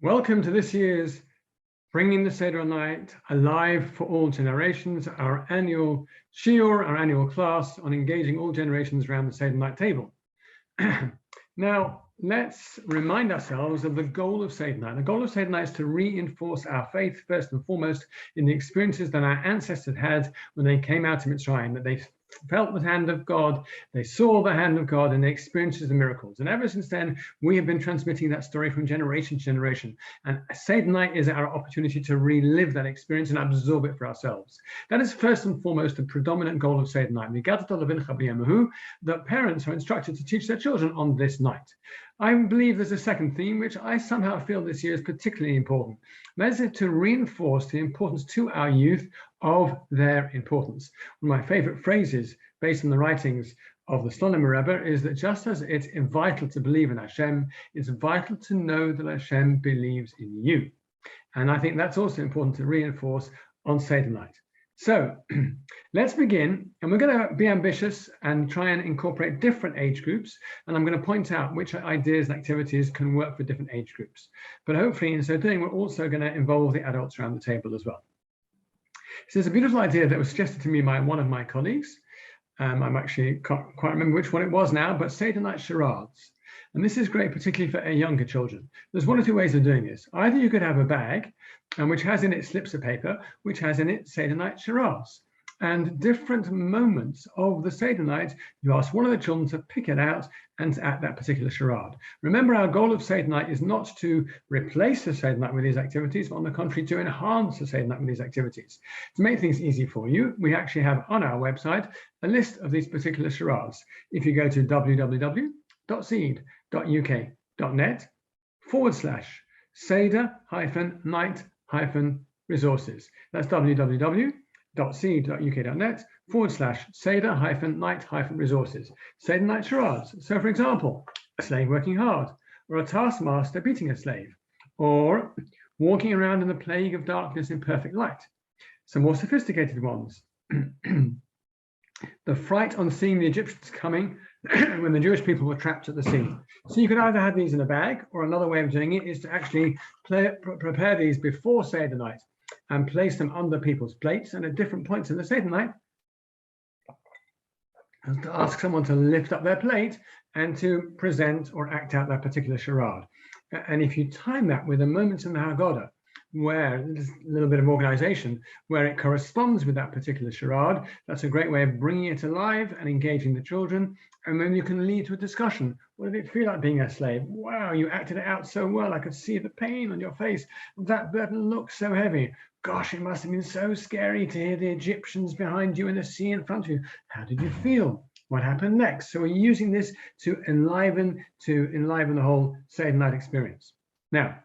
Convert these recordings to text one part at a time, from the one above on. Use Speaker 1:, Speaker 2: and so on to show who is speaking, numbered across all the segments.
Speaker 1: Welcome to this year's Bringing the Seder Night Alive for All Generations, our annual shiur, our annual class on engaging all generations around the Seder night table. Now, let's remind ourselves of the goal of Seder night. The goal of Seder night is to reinforce our faith, first and foremost, in the experiences that our ancestors had when they came out of Mitzrayim, that they felt the hand of God, they saw the hand of God, and they experienced the miracles. And ever since then, we have been transmitting that story from generation to generation. And Seder night is our opportunity to relive that experience and absorb it for ourselves. That is first and foremost the predominant goal of Seder night. That parents are instructed to teach their children on this night. I believe there's a second theme, which I somehow feel this year is particularly important. That is to reinforce the importance to our youth of their importance. One of my favorite phrases based on the writings of the Slonim Rebbe is that just as it's vital to believe in Hashem, it's vital to know that Hashem believes in you. And I think that's also important to reinforce on Seder night. So let's begin, and we're going to be ambitious and try and incorporate different age groups, and I'm going to point out which ideas and activities can work for different age groups. But hopefully in so doing, we're also going to involve the adults around the table as well. So there's a beautiful idea that was suggested to me by one of my colleagues. I'm actually can't quite remember which one it was now, but Seder night charades. And this is great, particularly for younger children. There's one or two ways of doing this. Either you could have a bag, which has in it slips of paper, which has in it Seder night charades. And different moments of the Seder night, you ask one of the children to pick it out and act that particular charade. Remember, our goal of Seder night is not to replace the Seder night with these activities, but on the contrary, to enhance the Seder night with these activities. To make things easy for you, we actually have on our website a list of these particular charades. If you go to www.seed.uk.net/Seder-night-resources. That's www.seed.uk.net/Seder-night-resources. Seder night charades. So, for example, a slave working hard, or a taskmaster beating a slave, or walking around in the plague of darkness in perfect light. Some more sophisticated ones. The fright on seeing the Egyptians coming when the Jewish people were trapped at the sea. So you could either have these in a bag, or another way of doing it is to actually prepare these before Seder night and place them under people's plates, and at different points in the Seder night, and to ask someone to lift up their plate and to present or act out that particular charade. And if you time that with a moment in the Haggadah, where there's a little bit of organization, where it corresponds with that particular charade, that's a great way of bringing it alive and engaging the children. And then you can lead to a discussion. What did it feel like being a slave? Wow, you acted it out so well. I could see the pain on your face. That burden looks so heavy. Gosh, it must have been so scary to hear the Egyptians behind you and the sea in front of you. How did you feel? What happened next? So we're using this to enliven the whole Seder night experience. Now,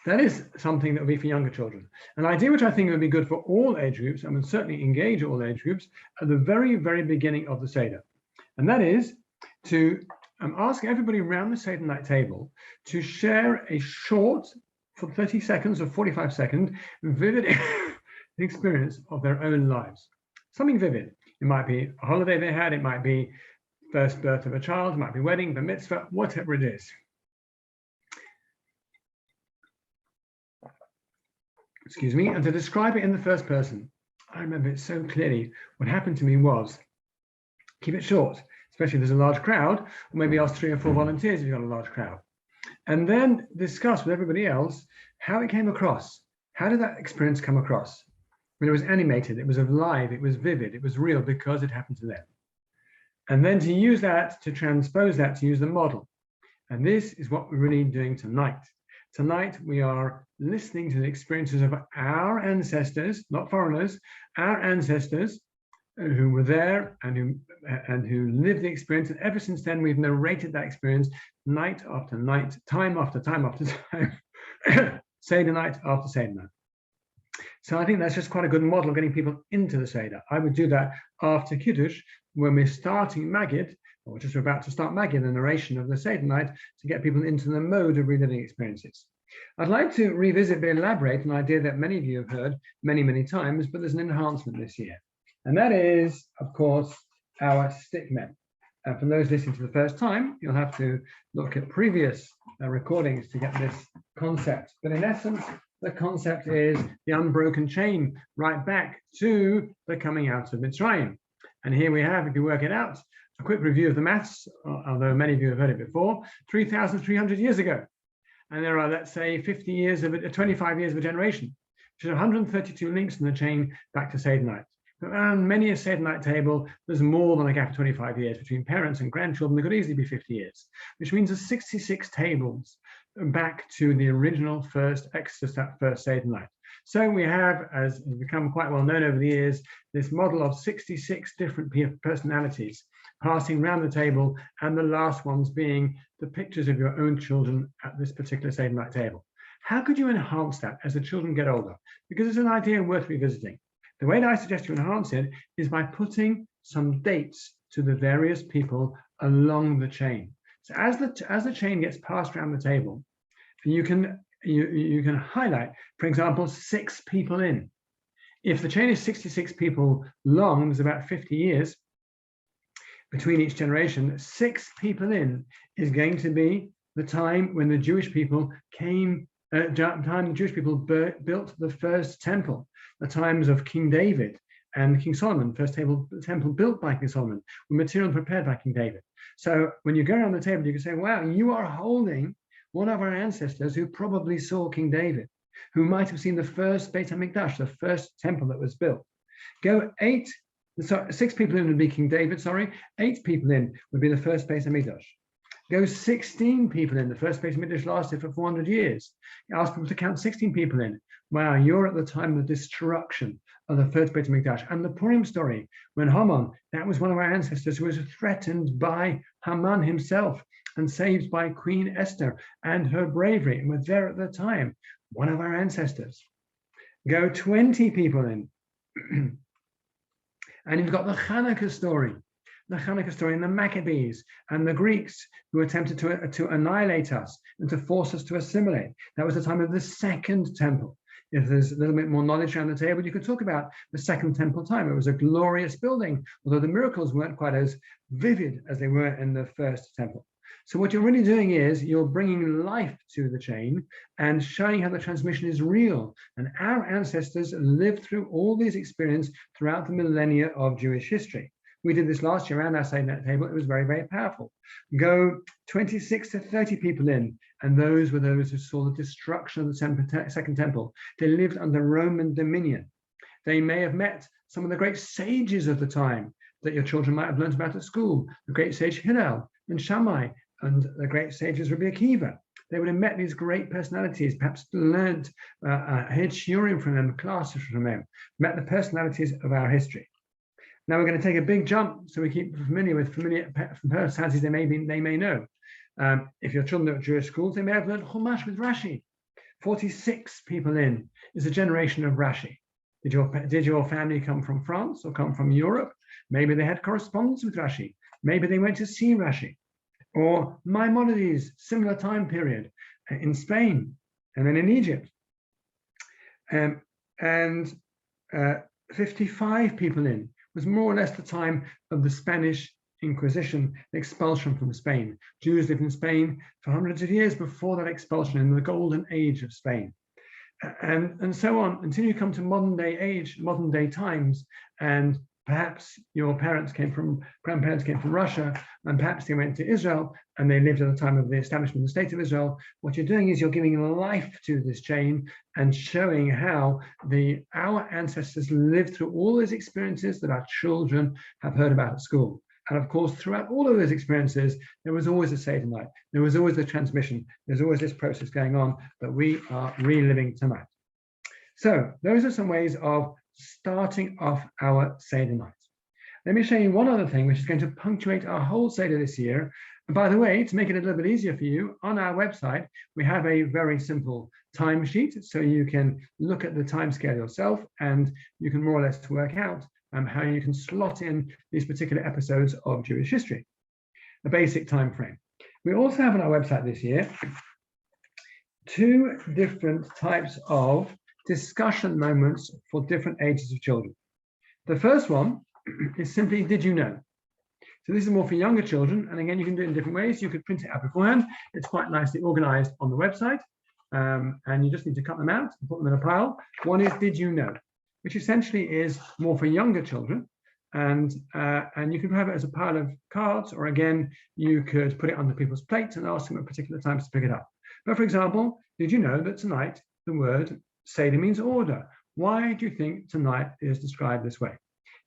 Speaker 1: that is something that would be for younger children. An idea which I think would be good for all age groups, and would certainly engage all age groups, at the very, very beginning of the Seder. And that is to ask everybody around the Seder night table to share a short, for 30 seconds or 45 seconds, vivid experience of their own lives. Something vivid. It might be a holiday they had, it might be first birth of a child, it might be wedding, bar mitzvah, whatever it is. Excuse me, and to describe it in the first person. I remember it so clearly. What happened to me was, keep it short, especially if there's a large crowd, or maybe ask 3 or 4 volunteers if you've got a large crowd. And then discuss with everybody else how it came across. How did that experience come across? When it was animated, it was alive, it was vivid, it was real because it happened to them. And then to use that, to transpose that, to use the model. And this is what we're really doing tonight. Tonight, we are listening to the experiences of our ancestors, not foreigners, our ancestors who were there and who lived the experience. And ever since then, we've narrated that experience night after night, time after time after time, Seder night after Seder night. So I think that's just quite a good model of getting people into the Seder. I would do that after Kiddush, when we're starting Magid, or just about to start Magid, the narration of the Seder night, to get people into the mode of reliving experiences. I'd like to revisit and elaborate an idea that many of you have heard many, many times, but there's an enhancement this year. And that is, of course, our stick men. For those listening to the first time, you'll have to look at previous recordings to get this concept. But in essence, the concept is the unbroken chain right back to the coming out of Mitzrayim. And here we have, if you work it out, a quick review of the maths, although many of you have heard it before, 3,300 years ago. And there are, let's say, 25 years of a generation, which is 132 links in the chain back to Seder night. Around many a Seder night table, there's more than a gap of 25 years between parents and grandchildren. There could easily be 50 years, which means there's 66 tables back to the original first Exodus, that first Seder night. So we have, as has become quite well known over the years, this model of 66 different personalities passing around the table, and the last ones being the pictures of your own children at this particular Seder night table. How could you enhance that as the children get older? Because it's an idea worth revisiting. The way that I suggest you enhance it is by putting some dates to the various people along the chain. So as the chain gets passed around the table, you can highlight, for example, 6 people in. If the chain is 66 people long, there's about 50 years between each generation. 6 people in is going to be the time when the Jewish people came. Time the Jewish people built the first temple, the times of King David and King Solomon, first temple built by King Solomon, with material prepared by King David. So when you go around the table, you can say, wow, you are holding one of our ancestors who probably saw King David, who might have seen the first Beit HaMikdash, the first temple that was built. Go 6 people in would be King David, 8 people in would be the first Beit HaMikdash. Go 16 people in. The first Beit HaMikdash lasted for 400 years. You ask people to count 16 people in. Wow, you're at the time of the destruction of the first Beit HaMikdash. And the Purim story, when Herman, that was one of our ancestors who was threatened by Herman himself and saved by Queen Esther and her bravery, and was there at the time, one of our ancestors. Go 20 people in. And you've got the Hanukkah story. The Hanukkah story and the Maccabees and the Greeks who attempted to annihilate us and to force us to assimilate. That was the time of the Second Temple. If there's a little bit more knowledge around the table, you could talk about the Second Temple time. It was a glorious building, although the miracles weren't quite as vivid as they were in the First Temple. So what you're really doing is you're bringing life to the chain and showing how the transmission is real. And our ancestors lived through all these experiences throughout the millennia of Jewish history. We did this last year around our Seder table. It was very, very powerful. Go 26 to 30 people in, and those were those who saw the destruction of the Second Temple. They lived under Roman dominion. They may have met some of the great sages of the time that your children might have learned about at school, the great sage Hillel and Shammai, and the great sages Rabbi Akiva. They would have met these great personalities, perhaps learned heard shiurim from them, classes from them, met the personalities of our history. Now we're going to take a big jump, so we keep familiar with personalities they may know. If your children are at Jewish schools, they may have learned Chumash with Rashi. 46 people in is a generation of Rashi. Did your family come from France or come from Europe? Maybe they had correspondence with Rashi. Maybe they went to see Rashi. Or Maimonides, similar time period in Spain and then in Egypt. And 55 people in was more or less the time of the Spanish Inquisition, the expulsion from Spain. Jews lived in Spain for hundreds of years before that expulsion, in the golden age of Spain. And so on, until you come to modern day times, and perhaps your grandparents came from Russia, and perhaps they went to Israel, and they lived at the time of the establishment of the State of Israel. What you're doing is you're giving life to this chain and showing how our ancestors lived through all those experiences that our children have heard about at school. And of course, throughout all of those experiences, there was always a Seder night. There was always the transmission. There's always this process going on that we are reliving tonight. So those are some ways of starting off our Seder night. Let me show you one other thing which is going to punctuate our whole Seder this year. And by the way, to make it a little bit easier for you, on our website, we have a very simple timesheet, so you can look at the time scale yourself and you can more or less work out how you can slot in these particular episodes of Jewish history, a basic time frame. We also have on our website this year 2 different types of discussion moments for different ages of children. The first one is simply, did you know? So this is more for younger children. And again, you can do it in different ways. You could print it out beforehand. It's quite nicely organized on the website. And you just need to cut them out and put them in a pile. One is Did You Know, which essentially is more for younger children. And you can have it as a pile of cards, or again, you could put it under people's plates and ask them at particular times to pick it up. But for example, did you know that tonight the word Seder means order? Why do you think tonight is described this way?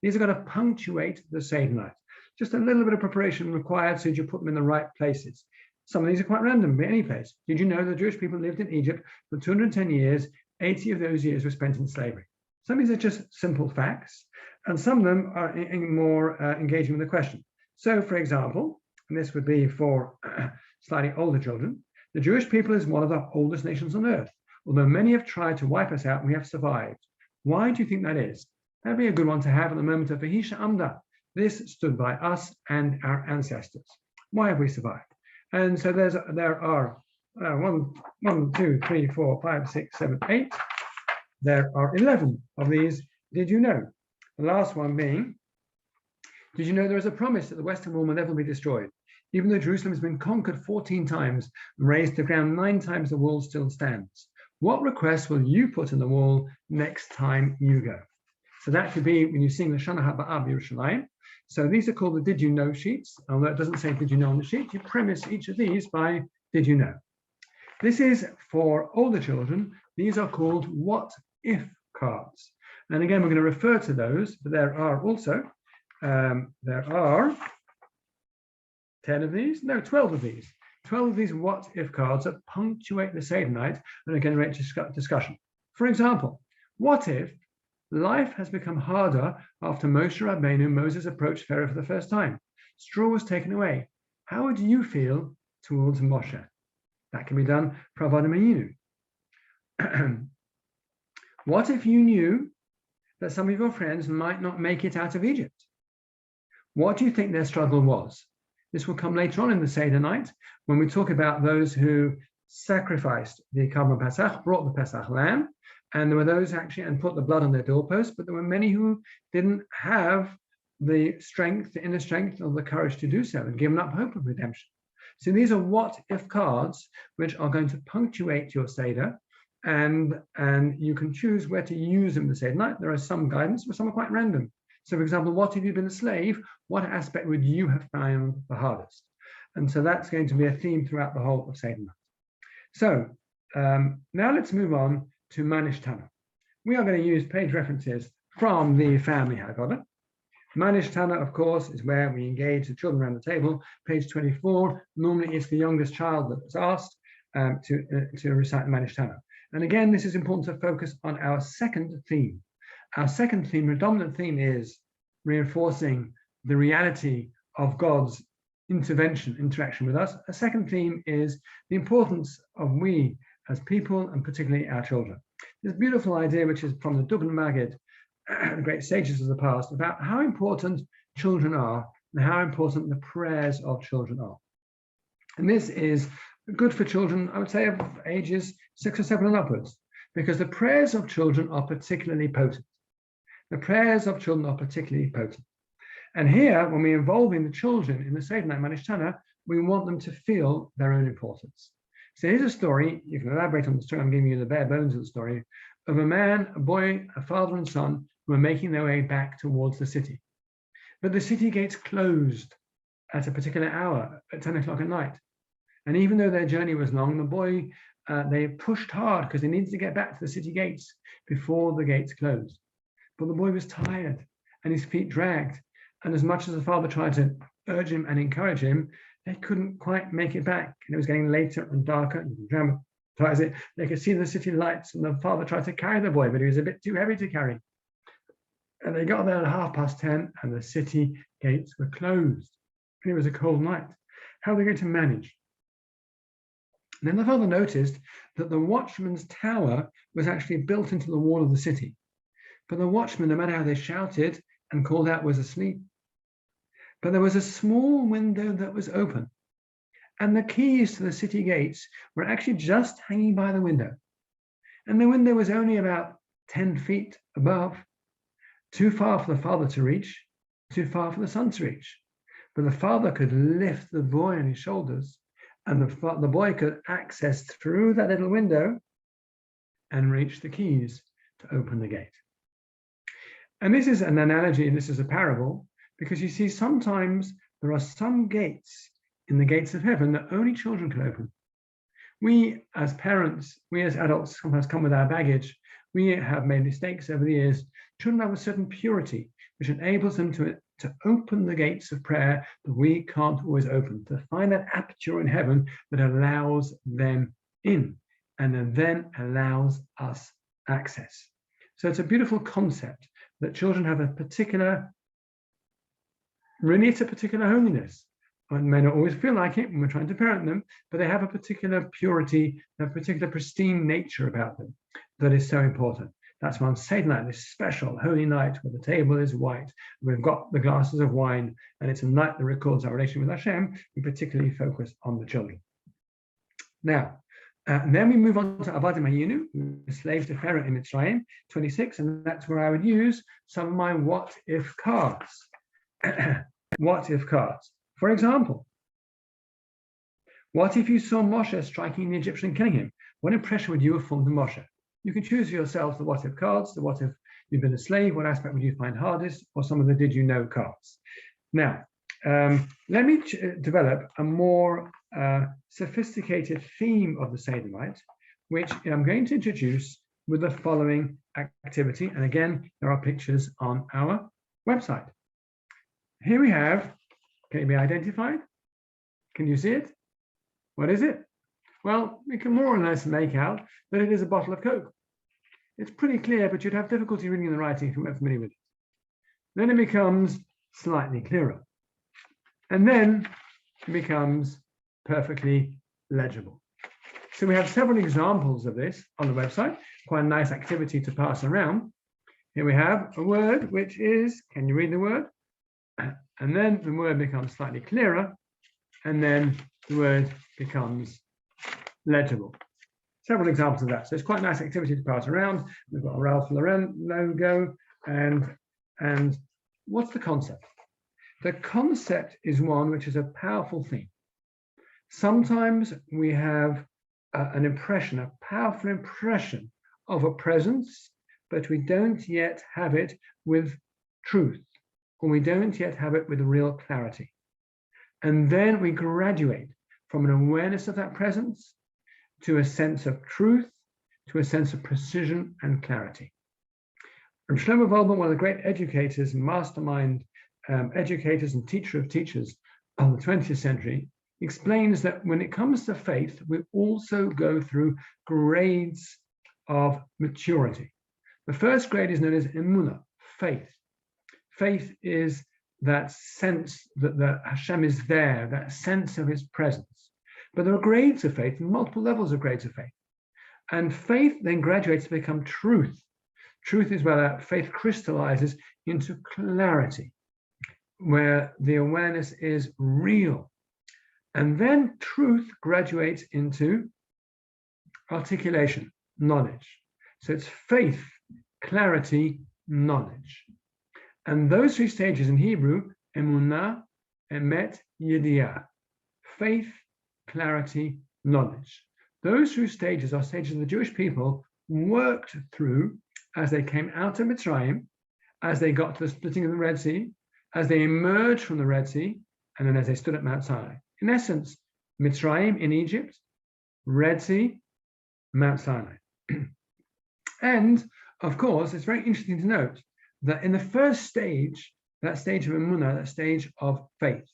Speaker 1: These are going to punctuate the Seder night. Just a little bit of preparation required so that you put them in the right places. Some of these are quite random, but any place. Did you know the Jewish people lived in Egypt for 210 years? 80 of those years were spent in slavery. Some of these are just simple facts, and some of them are more engaging with the question. So, for example, and this would be for slightly older children, the Jewish people is one of the oldest nations on earth. Although many have tried to wipe us out, we have survived. Why do you think that is? That'd be a good one to have at the moment of Vahisha Amda. This stood by us and our ancestors. Why have we survived? And so there are 1, 2, 3, 4, 5, 6, 7, 8. There are 11 of these. Did you know? The last one being, did you know there is a promise that the Western Wall will never be destroyed? Even though Jerusalem has been conquered 14 times and razed to the ground 9 times, the wall still stands. What request will you put in the wall next time you go? So that could be when you sing the Shana Haba'ah Yerushalayim. So these are called the Did You Know sheets. Although it doesn't say Did You Know on the sheet, you premise each of these by Did You Know. This is for older children. These are called What If cards. And again, we're going to refer to those, but there are also, there are 10 of these, no, 12 of these. 12 of these what if cards that punctuate the Seder night and are going to generate discussion. For example, what if life has become harder after Moshe Rabbeinu, Moses approached Pharaoh for the first time? Straw was taken away. How would you feel towards Moshe? That can be done for Avodah Meinu. What if you knew that some of your friends might not make it out of Egypt? What do you think their struggle was? This will come later on in the Seder night when we talk about those who sacrificed the Karban Pesach, brought the Pesach lamb, and there were those actually and put the blood on their doorposts, but there were many who didn't have the strength, the inner strength, or the courage to do so and given up hope of redemption. So these are what if cards which are going to punctuate your Seder, and you can choose where to use them the Seder night. There are some guidance, but some are quite random. So for example, what if you've been a slave? What aspect would you have found the hardest? And so that's going to be a theme throughout the whole of Seder night. So now let's move on to Manish Tana. We are going to use page references from the family Haggadah. Manish Tana, of course, is where we engage the children around the table. Page 24, normally it's the youngest child that is asked to recite Manish Tana. And again, this is important to focus on our second theme. Our second theme, predominant theme, is reinforcing the reality of God's interaction with us. A second theme is the importance of we as people, and particularly our children. This beautiful idea, which is from the Dugan Maggid, the great sages of the past, about how important children are and how important the prayers of children are. And this is good for children, I would say, of ages 6 or 7 and upwards, because the prayers of children are particularly potent. The prayers of children are particularly potent. And here, when we're involving the children in the Seder night Manish Tana, we want them to feel their own importance. So here's a story, you can elaborate on the story, I'm giving you the bare bones of the story, of a man, a boy, a father and son who are making their way back towards the city. But the city gates closed at a particular hour, at 10 o'clock at night. And even though their journey was long, the boy, they pushed hard because they needed to get back to the city gates before the gates closed. But the boy was tired and his feet dragged. And as much as the father tried to urge him and encourage him, they couldn't quite make it back. And it was getting later and darker. You can dramatize it. They could see the city lights, and the father tried to carry the boy, but he was a bit too heavy to carry. And they got there at 10:30, and the city gates were closed. And it was a cold night. How are they going to manage? And then the father noticed that the watchman's tower was actually built into the wall of the city. But the watchman, no matter how they shouted and called out, was asleep. But there was a small window that was open, and the keys to the city gates were actually just hanging by the window. And the window was only about 10 feet above, too far for the father to reach, too far for the son to reach. but the father could lift the boy on his shoulders, and the boy could access through that little window and reach the keys to open the gate. And this is an analogy, and this is a parable, because you see, sometimes there are some gates in the gates of heaven that only children can open. We as parents, we as adults sometimes come with our baggage. We have made mistakes over the years. Children have a certain purity which enables them to open the gates of prayer that we can't always open, to find that aperture in heaven that allows them in and then allows us access. So it's a beautiful concept that children have a particular, really it's a particular holiness. And may not always feel like it when we're trying to parent them, but they have a particular purity, a particular pristine nature about them that is so important. That's why on Seder night, this special holy night where the table is white, we've got the glasses of wine, and it's a night that records our relation with Hashem, we particularly focus on the children. Now, then we move on to Avadim Hayinu, slaves to Pharaoh in Mitzrayim, 26, and that's where I would use some of my what-if cards. What-if cards. For example, what if you saw Moshe striking the Egyptian and killing him? What impression would you have formed of Moshe? You can choose for yourself the what-if cards, the what if you've been a slave, what aspect would you find hardest, or some of the did you know cards. Now, let me develop a more sophisticated theme of the Seder night, which I'm going to introduce with the following activity. And again, there are pictures on our website. Here we have, can it be identified? Can you see it? What is it? Well, we can more or less make out that it is a bottle of Coke. It's pretty clear, but you'd have difficulty reading the writing if you weren't familiar with it. Then it becomes slightly clearer. And then it becomes perfectly legible. So we have several examples of this on the website, quite a nice activity to pass around. Here we have a word which is, can you read the word? And then the word becomes slightly clearer, and then the word becomes legible. Several examples of that. So it's quite a nice activity to pass around. We've got a Ralph Lauren logo, and what's the concept? The concept is one which is a powerful theme. Sometimes we have an impression, a powerful impression of a presence, but we don't yet have it with truth, or we don't yet have it with real clarity. And then we graduate from an awareness of that presence to a sense of truth, to a sense of precision and clarity. Rabbi Shlomo Volban, one of the great educators and mastermind educators and teacher of teachers of the 20th century, explains that when it comes to faith, we also go through grades of maturity. The first grade is known as emunah, faith. Faith is that sense that Hashem is there, that sense of his presence. But there are grades of faith, multiple levels of grades of faith. And faith then graduates to become truth. Truth is where that faith crystallizes into clarity, where the awareness is real. And then truth graduates into articulation, knowledge. So it's faith, clarity, knowledge. And those three stages in Hebrew, emunah, emet, yediyah, faith, clarity, knowledge. Those three stages are stages the Jewish people worked through as they came out of Mitzrayim, as they got to the splitting of the Red Sea, as they emerged from the Red Sea, and then as they stood at Mount Sinai. In essence, Mitzrayim in Egypt, Red Sea, Mount Sinai. And of course, it's very interesting to note that in the first stage, that stage of emunah, that stage of faith,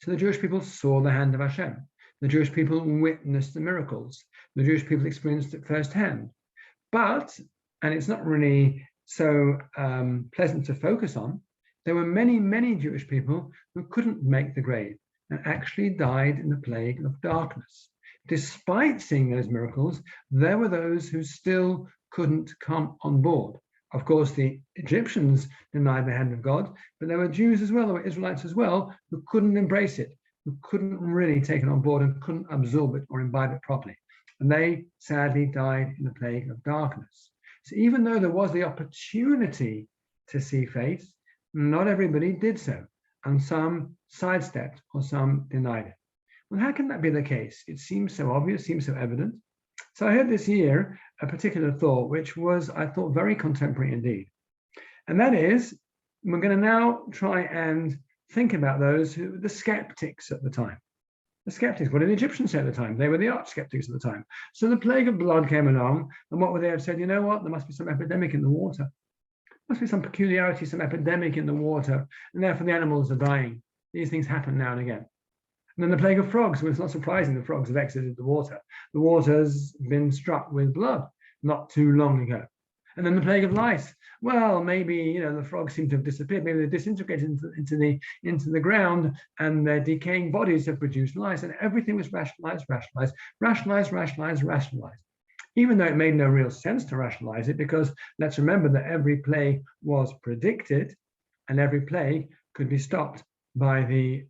Speaker 1: so the Jewish people saw the hand of Hashem. The Jewish people witnessed the miracles. The Jewish people experienced it firsthand. But, and it's not really so pleasant to focus on, there were many, many Jewish people who couldn't make the grade and actually died in the plague of darkness. Despite seeing those miracles, there were those who still couldn't come on board. Of course, the Egyptians denied the hand of God, but there were Jews as well, there were Israelites as well, who couldn't embrace it, who couldn't really take it on board and couldn't absorb it or imbibe it properly. And they sadly died in the plague of darkness. So even though there was the opportunity to see faith, not everybody did so. and some sidestepped or some denied it. Well, how can that be the case? It seems so obvious, seems so evident. So I heard this year a particular thought, which was, I thought, very contemporary indeed. And that is, we're going to now try and think about those who, the skeptics at the time. The skeptics, what did the Egyptians say at the time? They were the arch skeptics at the time. So the plague of blood came along, and what would they have said? You know what? There must be some epidemic in the water. There must be some peculiarity, some epidemic in the water, and therefore the animals are dying. These things happen now and again. And then the plague of frogs, well, it's not surprising the frogs have exited the water. The water's been struck with blood not too long ago. And then the plague of lice. Well, maybe the frogs seem to have disappeared. Maybe they're disintegrated into the ground, and their decaying bodies have produced lice. And everything was rationalized. Even though it made no real sense to rationalize it, because let's remember that every plague was predicted, and every plague could be stopped by the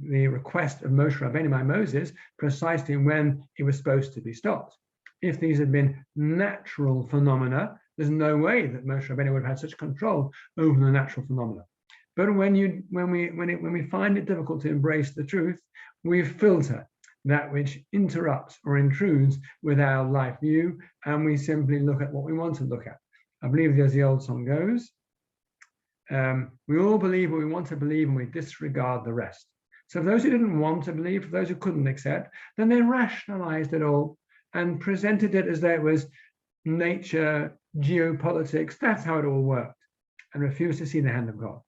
Speaker 1: request of Moshe Rabbeinu, Moses, precisely when it was supposed to be stopped. If these had been natural phenomena, there's no way that Moshe Rabbeinu would have had such control over the natural phenomena. But when we find it difficult to embrace the truth, we filter that which interrupts or intrudes with our life view, and we simply look at what we want to look at. I believe, as the old song goes, we all believe what we want to believe, and we disregard the rest. So for those who didn't want to believe, for those who couldn't accept, then they rationalized it all and presented it as though it was nature, geopolitics, that's how it all worked, and refused to see the hand of God.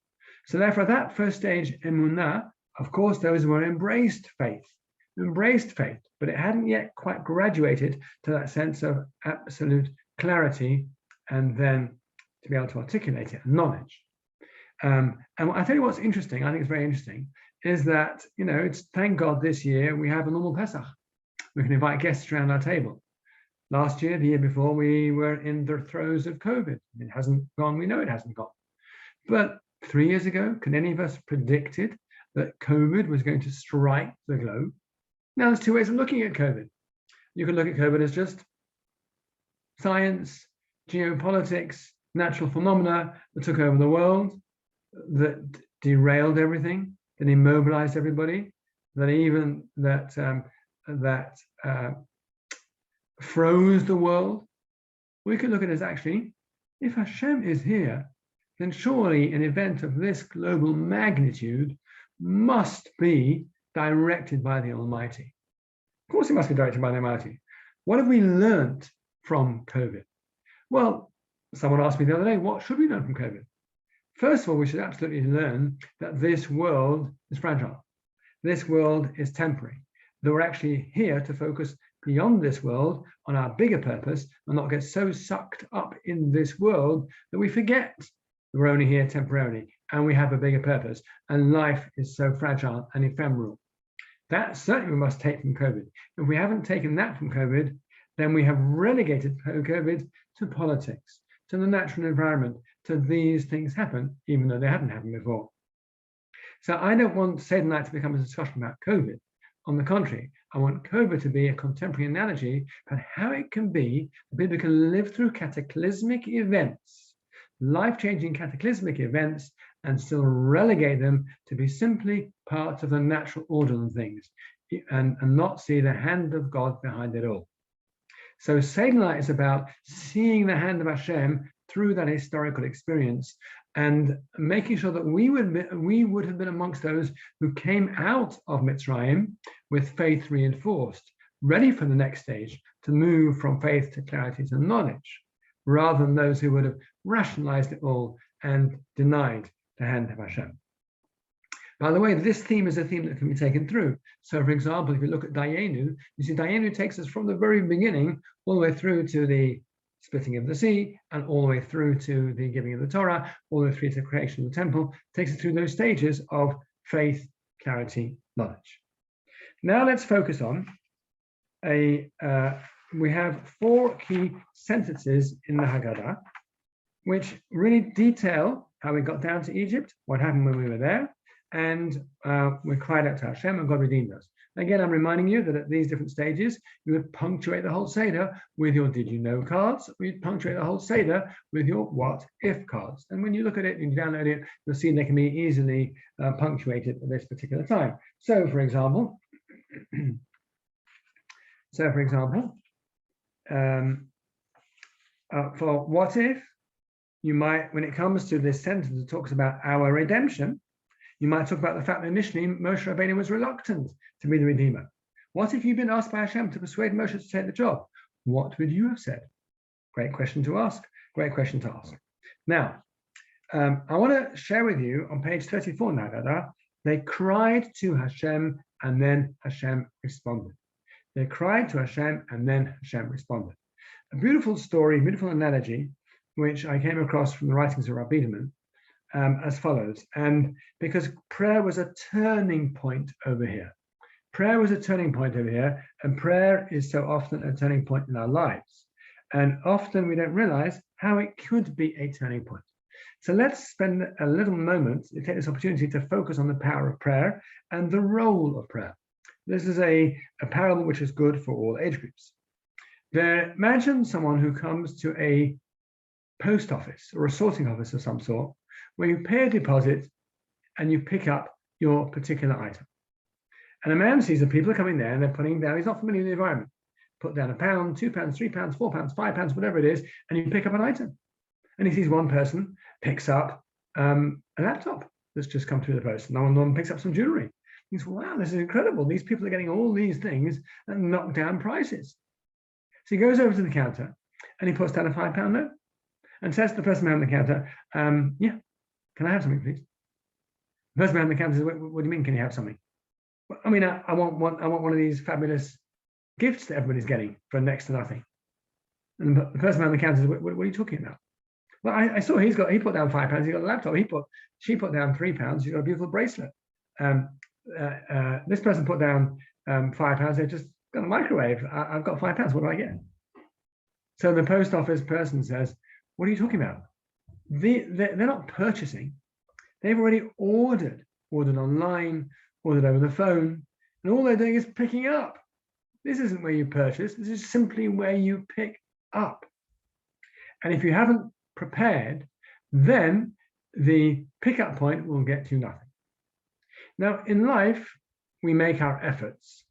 Speaker 1: So therefore, that first stage, emunah, of course, those who embraced faith, but it hadn't yet quite graduated to that sense of absolute clarity, and then to be able to articulate it, knowledge. And I tell you what's interesting, I think it's very interesting, is that, it's, thank God this year we have a normal Pesach. We can invite guests around our table. Last year, the year before, we were in the throes of COVID. It hasn't gone, we know it hasn't gone. But 3 years ago, can any of us predicted that COVID was going to strike the globe? Now, there's two ways of looking at COVID. You can look at COVID as just science, geopolitics, natural phenomena that took over the world, that derailed everything, that immobilized everybody, that froze the world. We could look at it as, actually, if Hashem is here, then surely an event of this global magnitude must be directed by the Almighty. Of course it must be directed by the Almighty. What have we learned from COVID? Well, someone asked me the other day, what should we learn from COVID? First of all, we should absolutely learn that this world is fragile. This world is temporary. That we're actually here to focus beyond this world on our bigger purpose and not get so sucked up in this world that we forget that we're only here temporarily and we have a bigger purpose, and life is so fragile and ephemeral. That certainly we must take from COVID. If we haven't taken that from COVID, then we have relegated COVID to politics, to the natural environment, to these things happen, even though they hadn't happened before. So I don't want Seder night to become a discussion about COVID. On the contrary, I want COVID to be a contemporary analogy about how it can be that people can live through cataclysmic events, life-changing cataclysmic events, and still relegate them to be simply part of the natural order of things, and not see the hand of God behind it all. So Seder night is about seeing the hand of Hashem through that historical experience and making sure that we would have been amongst those who came out of Mitzrayim with faith reinforced, ready for the next stage to move from faith to clarity to knowledge, rather than those who would have rationalized it all and denied the hand of Hashem. By the way, this theme is a theme that can be taken through. So, for example, if you look at Dayenu, you see Dayenu takes us from the very beginning all the way through to the splitting of the sea, and all the way through to the giving of the Torah, all the way through to the creation of the temple, takes us through those stages of faith, clarity, knowledge. Now let's focus on we have 4 key sentences in the Haggadah, which really detail how we got down to Egypt, what happened when we were there, and we cried out to Hashem, and God redeemed us. Again, I'm reminding you that at these different stages, you would punctuate the whole Seder with your did you know cards, or you'd punctuate the whole Seder with your what if cards. And when you look at it and you download it, you'll see they can be easily punctuated at this particular time. So, for example, for what if, you might, when it comes to this sentence that talks about our redemption, you might talk about the fact that initially Moshe Rabbeinu was reluctant to be the Redeemer. What if you've been asked by Hashem to persuade Moshe to take the job? What would you have said? Great question to ask. Great question to ask. Now, I want to share with you on page 34 now, they cried to Hashem and then Hashem responded. They cried to Hashem and then Hashem responded. A beautiful story, beautiful analogy, which I came across from the writings of Rabbi as follows. And because prayer was a turning point over here. Prayer was a turning point over here, and prayer is so often a turning point in our lives. And often we don't realize how it could be a turning point. So let's spend a little moment to take this opportunity to focus on the power of prayer and the role of prayer. This is a parable which is good for all age groups. Imagine someone who comes to a post office or a sorting office of some sort, where you pay a deposit and you pick up your particular item. And a man sees the people are coming there and they're putting down, he's not familiar with the environment. Put down £1, £2, £3, £4, £5, whatever it is, and you pick up an item. And he sees one person picks up a laptop that's just come through the post. And another one picks up some jewelry. He says, wow, this is incredible. These people are getting all these things at knockdown prices. So he goes over to the counter and he puts down a £5 note and says to the person behind the counter, yeah, can I have something, please? The person behind the counter says, what do you mean, can you have something? Well, I mean, I want one of these fabulous gifts that everybody's getting for next to nothing. And the person behind the counter says, what are you talking about? Well, I saw he put down £5, he got a laptop, she put down £3, she's got a beautiful bracelet. This person put down £5, they just got a microwave. I've got £5, what do I get? So the post office person says, what are you talking about? They're not purchasing. They've already ordered online, ordered over the phone, and all they're doing is picking up. This isn't where you purchase. This is simply where you pick up. And if you haven't prepared, then the pickup point will get you nothing. Now, in life, we make our efforts,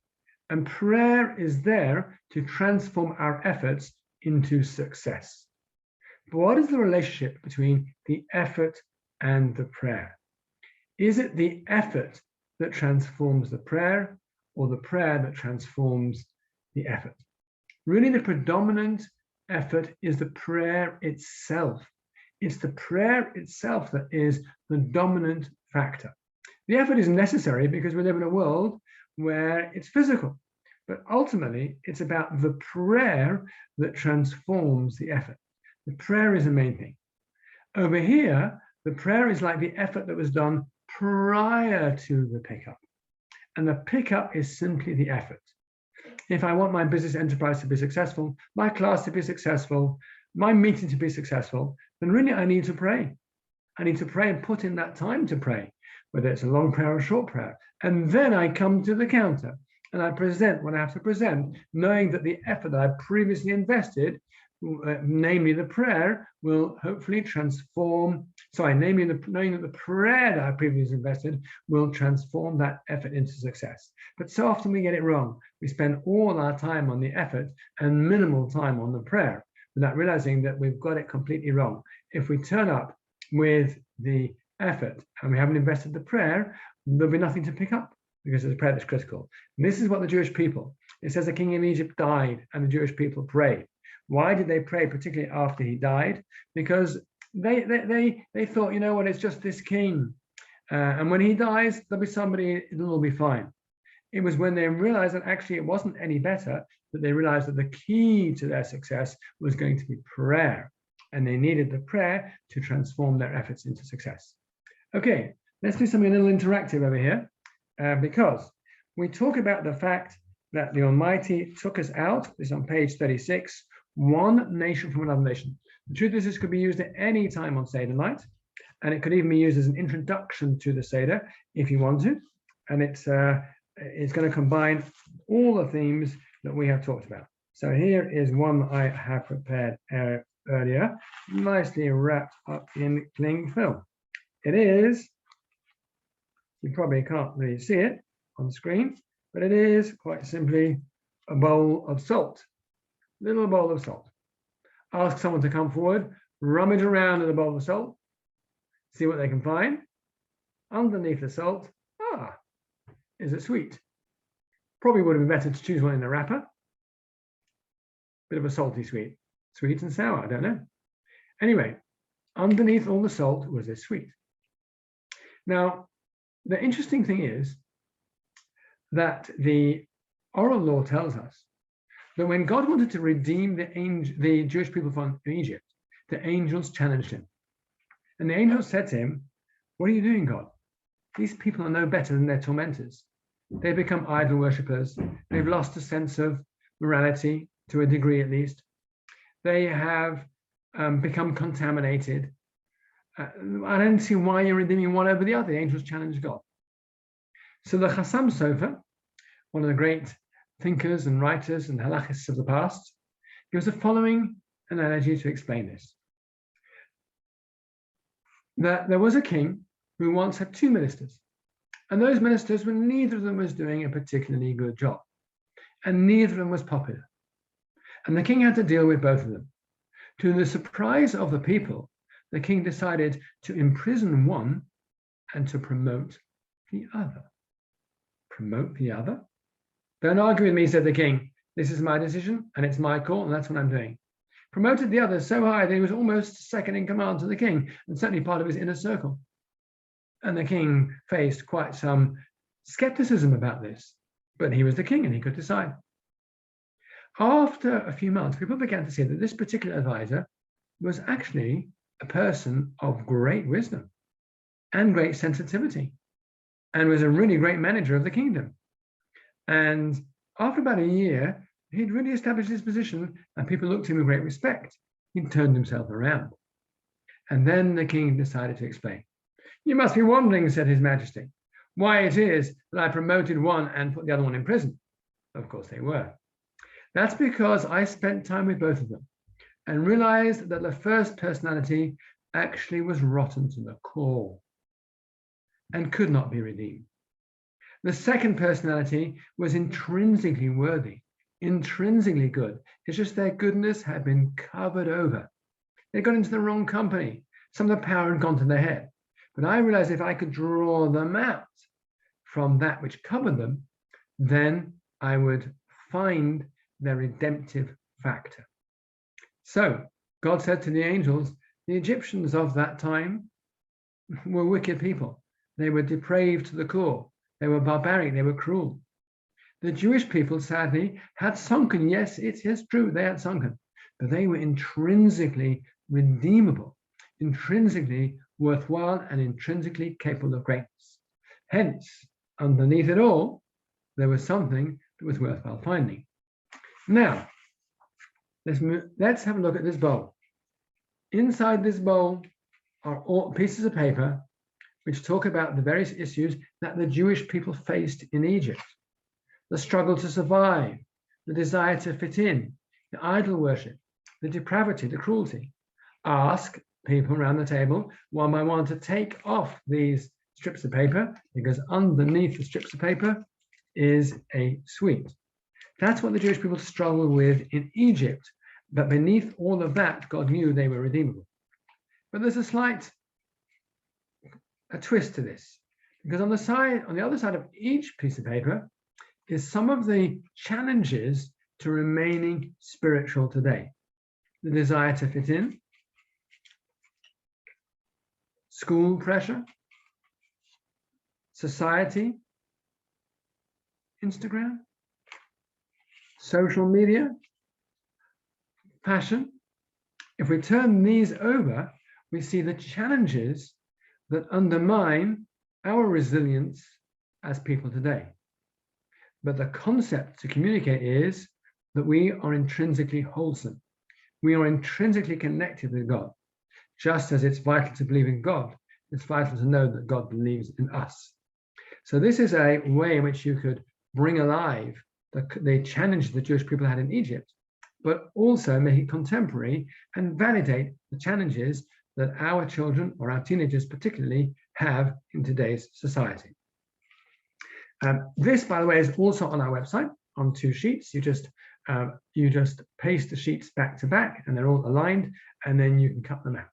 Speaker 1: and prayer is there to transform our efforts into success. But what is the relationship between the effort and the prayer? Is it the effort that transforms the prayer, or the prayer that transforms the effort? Really, the predominant effort is the prayer itself. It's the prayer itself that is the dominant factor. The effort is necessary because we live in a world where it's physical, but ultimately it's about the prayer that transforms the effort. The prayer is the main thing. Over here, the prayer is like the effort that was done prior to the pickup. And the pickup is simply the effort. If I want my business enterprise to be successful, my class to be successful, my meeting to be successful, then really I need to pray. I need to pray and put in that time to pray, whether it's a long prayer or a short prayer. And then I come to the counter and I present what I have to present, knowing that the effort that I previously invested, namely the prayer, will hopefully transform, knowing that the prayer that I previously invested will transform that effort into success. But so often we get it wrong. We spend all our time on the effort and minimal time on the prayer, without realizing that we've got it completely wrong. If we turn up with the effort and we haven't invested the prayer, there'll be nothing to pick up, because it's a prayer that's critical. And this is what the Jewish people, it says the king of Egypt died and the Jewish people prayed. Why did they pray, particularly after he died? Because they thought, you know what, it's just this king. And when he dies, there'll be somebody, it'll all be fine. It was when they realized that actually it wasn't any better, that they realized that the key to their success was going to be prayer. And they needed the prayer to transform their efforts into success. Okay, let's do something a little interactive over here, because we talk about the fact that the Almighty took us out. This is on page 36, one nation from another nation. The truth is, this could be used at any time on Seder night. and it could even be used as an introduction to the Seder if you want to. And it's going to combine all the themes that we have talked about. So here is one I have prepared earlier, nicely wrapped up in cling film. It is, you probably can't really see it on the screen, but it is quite simply a bowl of salt, little bowl of salt. Ask someone to come forward, rummage around in a bowl of salt, see what they can find. Underneath the salt, is it sweet? Probably would have been better to choose one in the wrapper. Bit of a salty sweet, sweet and sour, I don't know. Anyway, underneath all the salt was this sweet. Now, the interesting thing is that the oral law tells us that when God wanted to redeem the Jewish people from Egypt, the angels challenged him. And the angels said to him, "What are you doing, God? These people are no better than their tormentors. They've become idol worshippers. They've lost a sense of morality, to a degree at least. They have become contaminated. I don't see why you're redeeming one over the other." The angels challenged God. So the Chassam Sofer, one of the great thinkers and writers and halachists of the past, gives the following analogy to explain this. That there was a king who once had two ministers, and those ministers were neither of them was doing a particularly good job, and neither of them was popular. And the king had to deal with both of them. To the surprise of the people, the king decided to imprison one and to promote the other. Promote the other? "Don't argue with me," said the king. "This is my decision and it's my call, and that's what I'm doing." Promoted the other so high that he was almost second in command to the king, and certainly part of his inner circle. And the king faced quite some skepticism about this, but he was the king and he could decide. After a few months, people began to see that this particular advisor was actually a person of great wisdom and great sensitivity, and was a really great manager of the kingdom. And after about a year, he'd really established his position, and people looked at him with great respect. He'd turned himself around. And then the king decided to explain. "You must be wondering," said His Majesty, "why it is that I promoted one and put the other one in prison." Of course they were. "That's because I spent time with both of them and realized that the first personality actually was rotten to the core and could not be redeemed. The second personality was intrinsically worthy, intrinsically good. It's just their goodness had been covered over. They got into the wrong company. Some of the power had gone to their head. But I realized if I could draw them out from that which covered them, then I would find their redemptive factor." So God said to the angels, the Egyptians of that time were wicked people. They were depraved to the core. They were barbaric. They were cruel. The Jewish people, sadly, had sunken. Yes, it is true, they had sunken, but they were intrinsically redeemable, intrinsically worthwhile, and intrinsically capable of greatness. Hence, underneath it all, there was something that was worthwhile finding. Now, let's have a look at this bowl. Inside this bowl are all pieces of paper which talk about the various issues that the Jewish people faced in Egypt. The struggle to survive, the desire to fit in, the idol worship, the depravity, the cruelty. Ask people around the table one by one to take off these strips of paper, because underneath the strips of paper is a sweet. That's what the Jewish people struggled with in Egypt. But beneath all of that, God knew they were redeemable. But there's a twist to this, because on the other side of each piece of paper is some of the challenges to remaining spiritual today. The desire to fit in, school pressure, society, Instagram, social media, passion. If we turn these over, we see the challenges that undermine our resilience as people today. But the concept to communicate is that we are intrinsically wholesome. We are intrinsically connected with God. Just as it's vital to believe in God, it's vital to know that God believes in us. So this is a way in which you could bring alive the challenge the Jewish people had in Egypt, but also make it contemporary and validate the challenges that our children, or our teenagers particularly, have in today's society. This, by the way, is also on our website on 2 sheets. You just paste the sheets back to back, and they're all aligned, and then you can cut them out.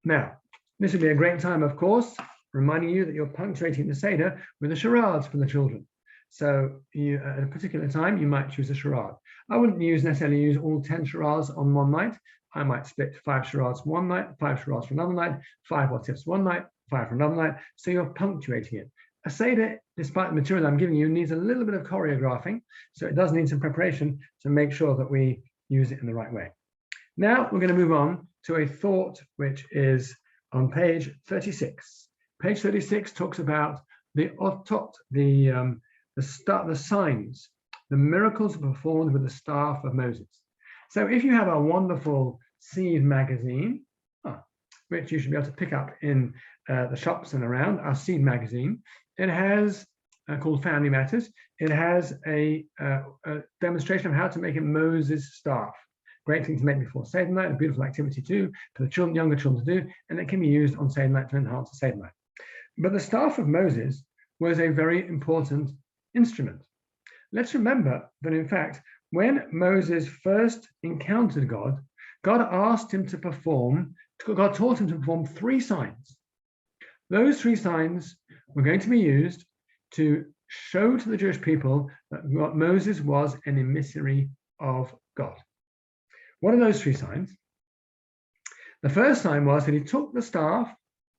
Speaker 1: Now, this would be a great time, of course, reminding you that you're punctuating the Seder with the charades for the children. So at a particular time, you might choose a charade. I wouldn't necessarily use all 10 charades on one night. I might split 5 charades one night, 5 charades for another night, 5 motifs one night, 5 for another night. So you're punctuating it. A Seder, despite the material I'm giving you, needs a little bit of choreographing. So it does need some preparation to make sure that we use it in the right way. Now we're going to move on to a thought which is on page 36. Page 36 talks about the otot, the signs, the miracles performed with the staff of Moses. So if you have a wonderful Seed magazine, which you should be able to pick up in the shops and around, our Seed magazine, it has, called Family Matters, it has a demonstration of how to make a Moses staff. Great thing to make before Seder night, a beautiful activity too, for the children, younger children to do, and it can be used on Seder night to enhance the Seder night. But the staff of Moses was a very important instrument. Let's remember that, in fact, when Moses first encountered God, God taught him to perform 3 signs. Those 3 signs were going to be used to show to the Jewish people that Moses was an emissary of God. What are those 3 signs? The first sign was that he took the staff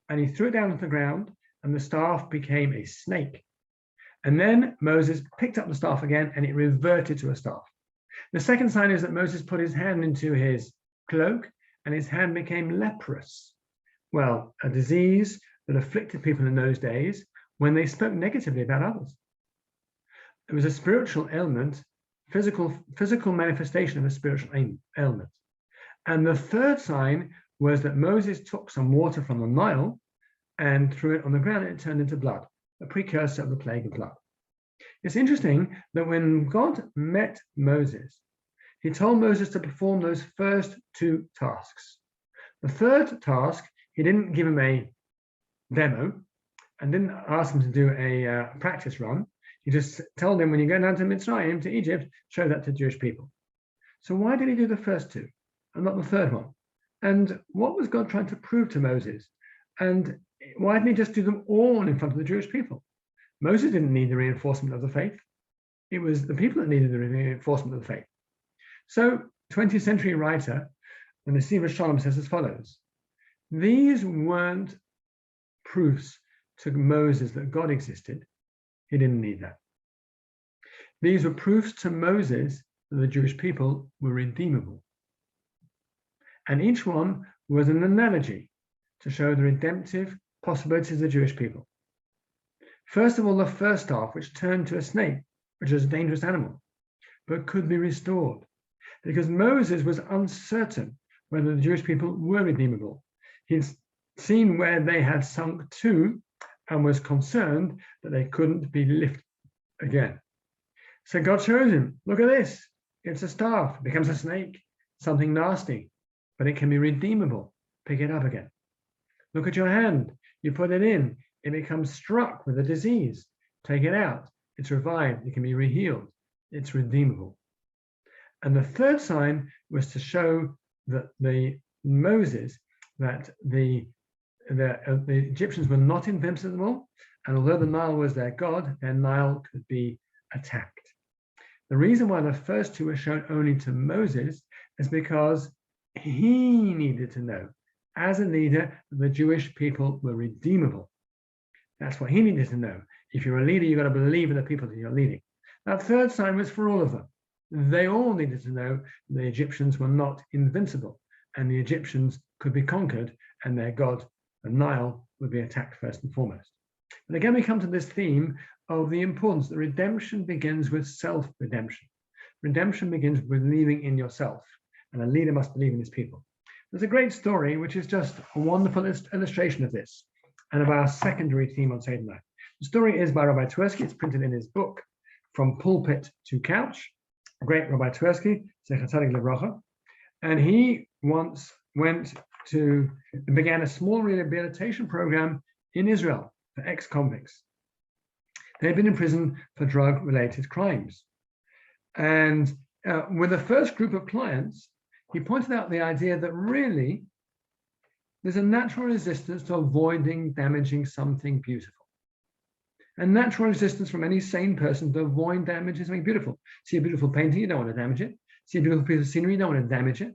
Speaker 1: and he threw it down on the ground, and the staff became a snake. And then Moses picked up the staff again, and it reverted to a staff. The second sign is that Moses put his hand into his cloak, and his hand became leprous. Well, a disease that afflicted people in those days when they spoke negatively about others. It was a spiritual ailment, physical manifestation of a spiritual ailment. And the third sign was that Moses took some water from the Nile and threw it on the ground, and it turned into blood, a precursor of the plague of blood. It's interesting that when God met Moses, he told Moses to perform those first 2 tasks. The third task, he didn't give him a demo and didn't ask him to do a practice run. He just told him, when you go down to Mitzrayim, to Egypt, show that to Jewish people. So why did he do the first 2 and not the third one? And what was God trying to prove to Moses? And why didn't he just do them all in front of the Jewish people? Moses didn't need the reinforcement of the faith. It was the people that needed the reinforcement of the faith. So 20th century writer, the Nesiva Shalom, says as follows: these weren't proofs to Moses that God existed. He didn't need that. These were proofs to Moses that the Jewish people were redeemable. And each one was an analogy to show the redemptive possibilities of the Jewish people. First of all, the first staff, which turned to a snake, which was a dangerous animal, but could be restored, because Moses was uncertain whether the Jewish people were redeemable. He'd seen where they had sunk to and was concerned that they couldn't be lifted again. So God shows him, look at this, it's a staff, it becomes a snake, something nasty, but it can be redeemable. Pick it up again. Look at your hand, you put it in, it becomes struck with a disease. Take it out, it's revived, it can be rehealed, it's redeemable. And the third sign was to show that the Egyptians were not invincible, and although the Nile was their god, their Nile could be attacked. The reason why the first 2 were shown only to Moses is because he needed to know, as a leader, that the Jewish people were redeemable. That's what he needed to know. If you're a leader, you've got to believe in the people that you're leading. That third sign was for all of them. They all needed to know the Egyptians were not invincible, and the Egyptians could be conquered, and their god, the Nile, would be attacked first and foremost. And again, we come to this theme of the importance that redemption begins with self-redemption. Redemption begins with believing in yourself, and a leader must believe in his people. There's a great story, which is just a wonderful illustration of this and of our secondary theme on Seder night. The story is by Rabbi Twersky. It's printed in his book, From Pulpit to Couch. Great Rabbi Twersky, Zecher Tzadik Livracha. And he once began a small rehabilitation program in Israel for ex-convicts. They've been in prison for drug-related crimes. And with the first group of clients, he pointed out the idea that really there's a natural resistance to avoiding damaging something beautiful. A natural resistance from any sane person to avoid damaging something beautiful. See a beautiful painting, you don't want to damage it. See a beautiful piece of scenery, you don't want to damage it.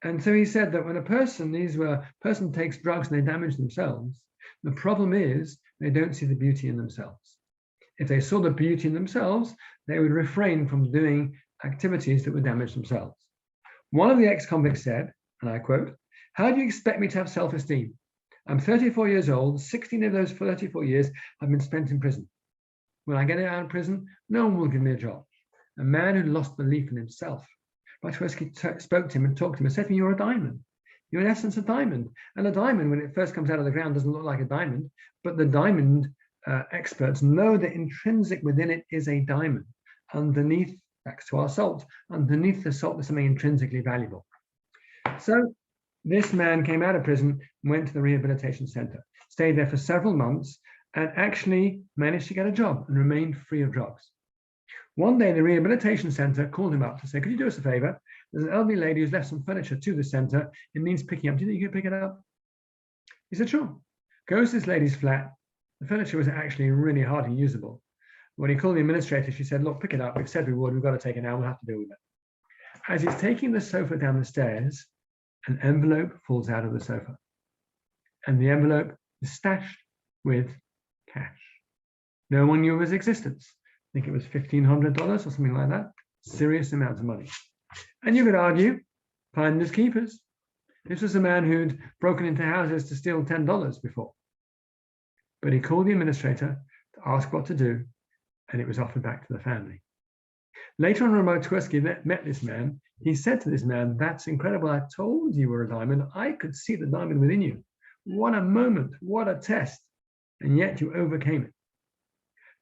Speaker 1: And so he said that when a person takes drugs and they damage themselves, the problem is they don't see the beauty in themselves. If they saw the beauty in themselves, they would refrain from doing activities that would damage themselves. One of the ex-convicts said, and I quote, "How do you expect me to have self-esteem? I'm 34 years old, 16 of those 34 years have been spent in prison. When I get out of prison, no one will give me a job." A man who lost belief in himself. Rabbi Twersky spoke to him and talked to him and said to him, "You're a diamond. You're in essence a diamond." And a diamond, when it first comes out of the ground, doesn't look like a diamond, but the diamond experts know that intrinsic within it is a diamond. Underneath, back to our salt, underneath the salt is something intrinsically valuable. So this man came out of prison, went to the rehabilitation center, stayed there for several months, and actually managed to get a job and remained free of drugs. One day, the rehabilitation center called him up to say, "Could you do us a favor? There's an elderly lady who's left some furniture to the center. It needs picking up. Do you think you could pick it up?" He said, "Sure." Goes to this lady's flat. The furniture was actually really hardly usable. When he called the administrator, she said, "Look, pick it up. We've said we would. We've got to take it now. We'll have to deal with it." As he's taking the sofa down the stairs, an envelope falls out of the sofa. And the envelope is stashed with cash. No one knew of his existence. I think it was $1,500 or something like that. Serious amounts of money. And you could argue, finders keepers. This was a man who'd broken into houses to steal $10 before. But he called the administrator to ask what to do, and it was offered back to the family. Later on, Rabbi Twersky met this man. He said to this man, "That's incredible. I told you were a diamond. I could see the diamond within you. What a moment. What a test. And yet you overcame it."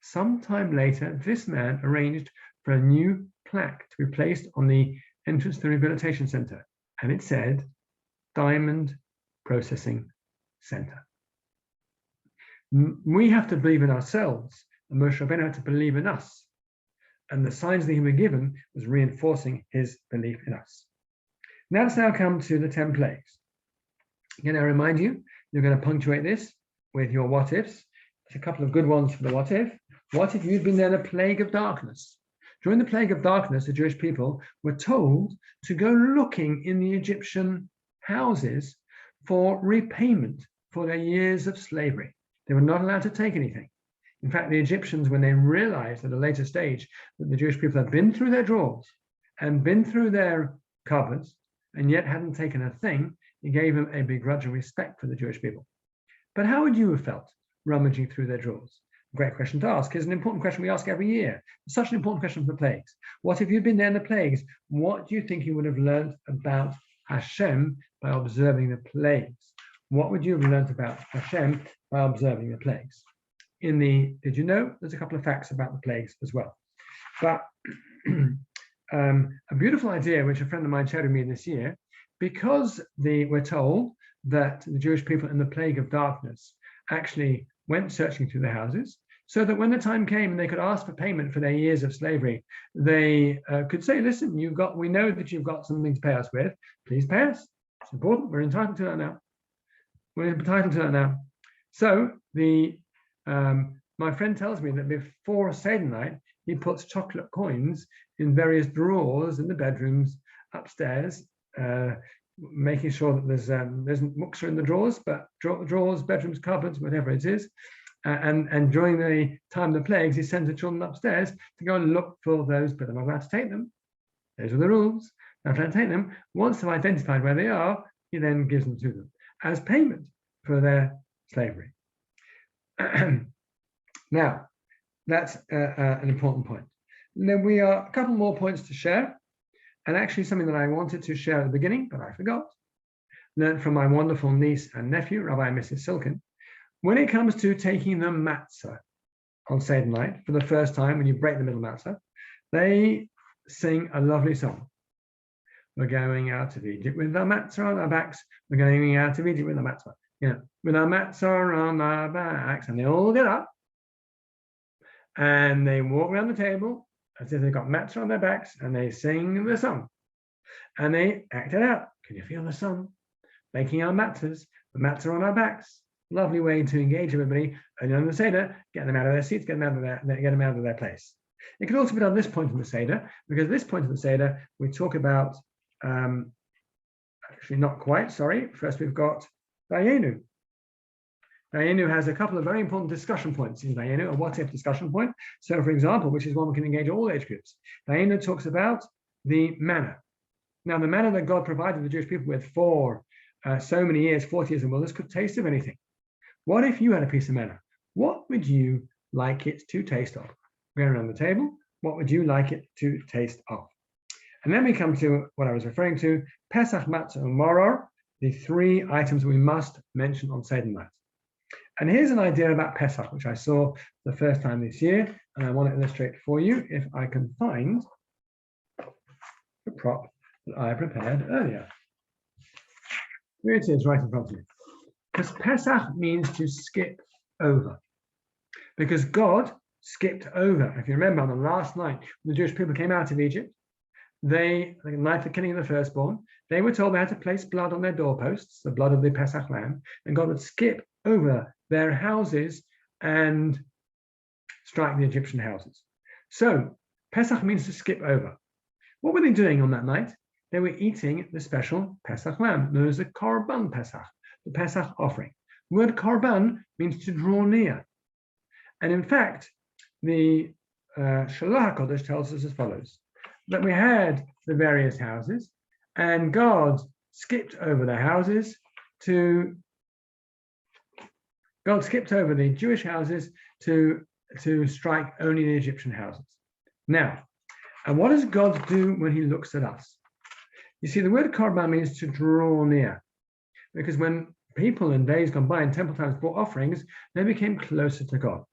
Speaker 1: Sometime later, this man arranged for a new plaque to be placed on the entrance to the rehabilitation center. And it said, "Diamond Processing Center." We have to believe in ourselves, and Moshe Rabbeinu had to believe in us. And the signs that he was given was reinforcing his belief in us. Now let's come to the 10 plagues. Again, I remind you, you're going to punctuate this with your what ifs. There's a couple of good ones for the what if. What if you'd been there in a plague of darkness? During the plague of darkness, the Jewish people were told to go looking in the Egyptian houses for repayment for their years of slavery. They were not allowed to take anything. In fact, the Egyptians, when they realized at a later stage that the Jewish people had been through their drawers and been through their cupboards and yet hadn't taken a thing, it gave them a begrudging respect for the Jewish people. But how would you have felt rummaging through their drawers? Great question to ask. It's an important question we ask every year. It's such an important question for the plagues. What if you'd been there in the plagues? What do you think you would have learned about Hashem by observing the plagues? What would you have learned about Hashem by observing the plagues? Did you know? There's a couple of facts about the plagues as well. But a beautiful idea, which a friend of mine shared with me this year, because we're told that the Jewish people in the plague of darkness actually went searching through the houses, so that when the time came and they could ask for payment for their years of slavery, they could say, "Listen, we know that you've got something to pay us with. Please pay us. It's important. We're entitled to that now. We're entitled to that now." So my friend tells me that before Seder night, he puts chocolate coins in various drawers in the bedrooms upstairs, making sure that there's muksa in the drawers, but drawers, bedrooms, cupboards, whatever it is. And during the time of the plagues, he sends the children upstairs to go and look for those, but they're not allowed to take them. Those are the rules. Not allowed to take them. Once they've identified where they are, he then gives them to them as payment for their slavery. Now, that's an important point. And then a couple more points to share, and actually something that I wanted to share at the beginning, but I forgot. learned from my wonderful niece and nephew, Rabbi and Mrs. Silkin, when it comes to taking the matzah on Seder night for the first time, when you break the middle matzah, they sing a lovely song. We're going out of Egypt with our matzah on our backs. We're going out of Egypt with our matzah. With our matzah on our backs. And they all get up and they walk around the table as if they've got matzah on their backs, and they sing the song. And they act it out. Can you feel the sun? Making our matzahs, the matzah on our backs. Lovely way to engage everybody early on the Seder, get them out of their seats, get them out of their place. It can also be done this point in the Seder, because at this point in the Seder, we talk about, actually not quite, sorry. First we've got Dayenu. Dayenu has a couple of very important discussion points in Dayenu, a what-if discussion point. So for example, which is one we can engage all age groups. Dayenu talks about the manna. Now the manna that God provided the Jewish people with for so many years, 40 years in the wilderness, could taste of anything. What if you had a piece of manna? What would you like it to taste of? Going around the table, what would you like it to taste of? And then we come to what I was referring to, Pesach, Matzah, and Maror, the three items we must mention on Seder night. And here's an idea about Pesach, which I saw the first time this year, and I want to illustrate for you if I can find the prop that I prepared earlier. Here it is, right in front of me. Because Pesach means to skip over. Because God skipped over. If you remember, on the last night, when the Jewish people came out of Egypt, the night of the killing of the firstborn, they were told they had to place blood on their doorposts, the blood of the Pesach lamb, and God would skip over their houses and strike the Egyptian houses. So Pesach means to skip over. What were they doing on that night? They were eating the special Pesach lamb, known as the Korban Pesach, the Pesach offering. The word Korban means to draw near. And in fact, the Shalach HaKodesh tells us as follows, that we had the various houses, and God skipped over the houses God skipped over the Jewish houses to strike only the Egyptian houses. Now, and what does God do when he looks at us? You see, the word korban means to draw near, because when people in days gone by in temple times brought offerings, they became closer to God.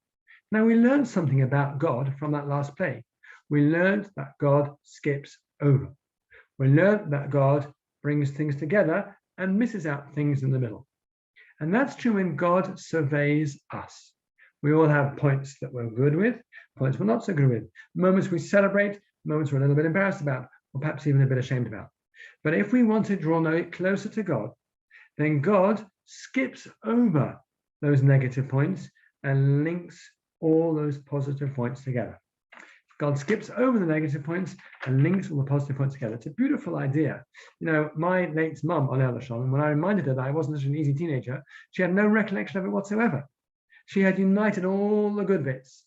Speaker 1: Now, we learned something about God from that last plague. We learned that God skips over. We learned that God brings things together and misses out things in the middle. And that's true when God surveys us. We all have points that we're good with, points we're not so good with, moments we celebrate, moments we're a little bit embarrassed about, or perhaps even a bit ashamed about. But if we want to draw closer to God, then God skips over those negative points and links all those positive points together. God skips over the negative points and links all the positive points together. It's a beautiful idea. You know, my late mum, on Elder Shalom, when I reminded her that I wasn't such an easy teenager, she had no recollection of it whatsoever. She had united all the good bits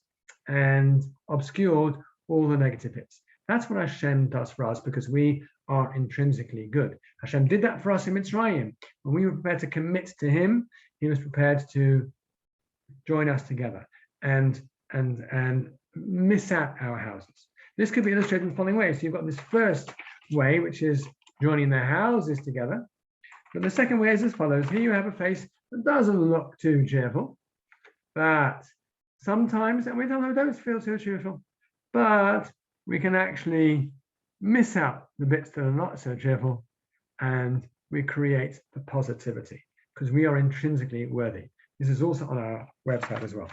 Speaker 1: and obscured all the negative bits. That's what Hashem does for us, because we are intrinsically good. Hashem did that for us in Mitzrayim. When we were prepared to commit to him, he was prepared to join us together and miss out our houses. This could be illustrated in the following way. So you've got this first way, which is joining their houses together. But the second way is as follows. Here you have a face that doesn't look too cheerful, but sometimes, and we don't feel too cheerful, but we can actually miss out the bits that are not so cheerful, and we create the positivity because we are intrinsically worthy. This is also on our website as well.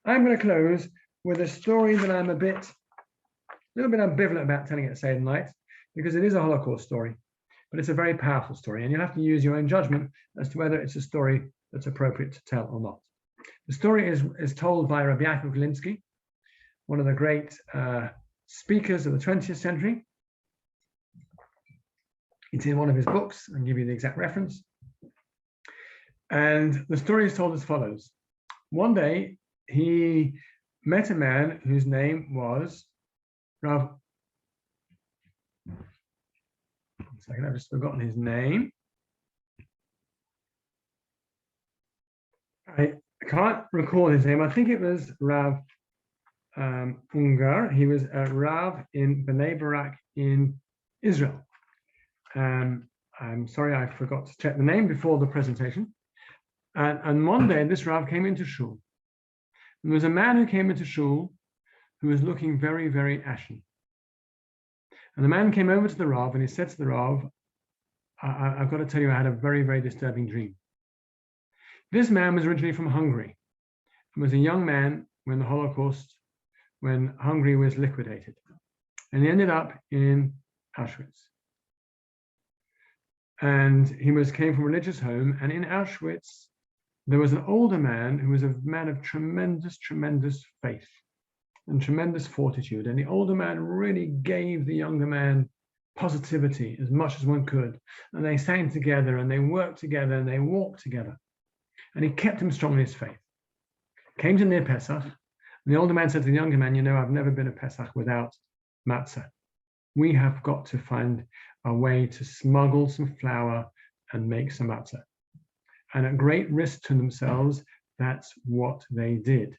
Speaker 1: I'm going to close with a story that I'm a little bit ambivalent about telling at Seder night, because it is a Holocaust story, but it's a very powerful story, and you'll have to use your own judgment as to whether it's a story that's appropriate to tell or not. The story is told by Rabbi Galinsky, one of the great speakers of the 20th century. It's in one of his books. I'll give you the exact reference. And the story is told as follows. One day, he met a man whose name was Rav. One second, I've just forgotten his name. I can't recall his name. I think it was Rav Ungar. He was a Rav in Bnei Barak in Israel. I'm sorry, I forgot to check the name before the presentation. And one day this Rav came into shul. And there was a man who came into shul who was looking very, very ashen. And the man came over to the Rav and he said to the Rav, I've got to tell you, I had a very, very disturbing dream. This man was originally from Hungary and was a young man when the Holocaust, when Hungary was liquidated. And he ended up in Auschwitz. And he came from a religious home. And in Auschwitz, there was an older man who was a man of tremendous, tremendous faith and tremendous fortitude. And the older man really gave the younger man positivity as much as one could. And they sang together and they worked together and they walked together. And he kept him strong in his faith. Came to near Pesach. And the older man said to the younger man, you know, I've never been a Pesach without matzah. We have got to find a way to smuggle some flour and make some matzah. And at great risk to themselves, that's what they did.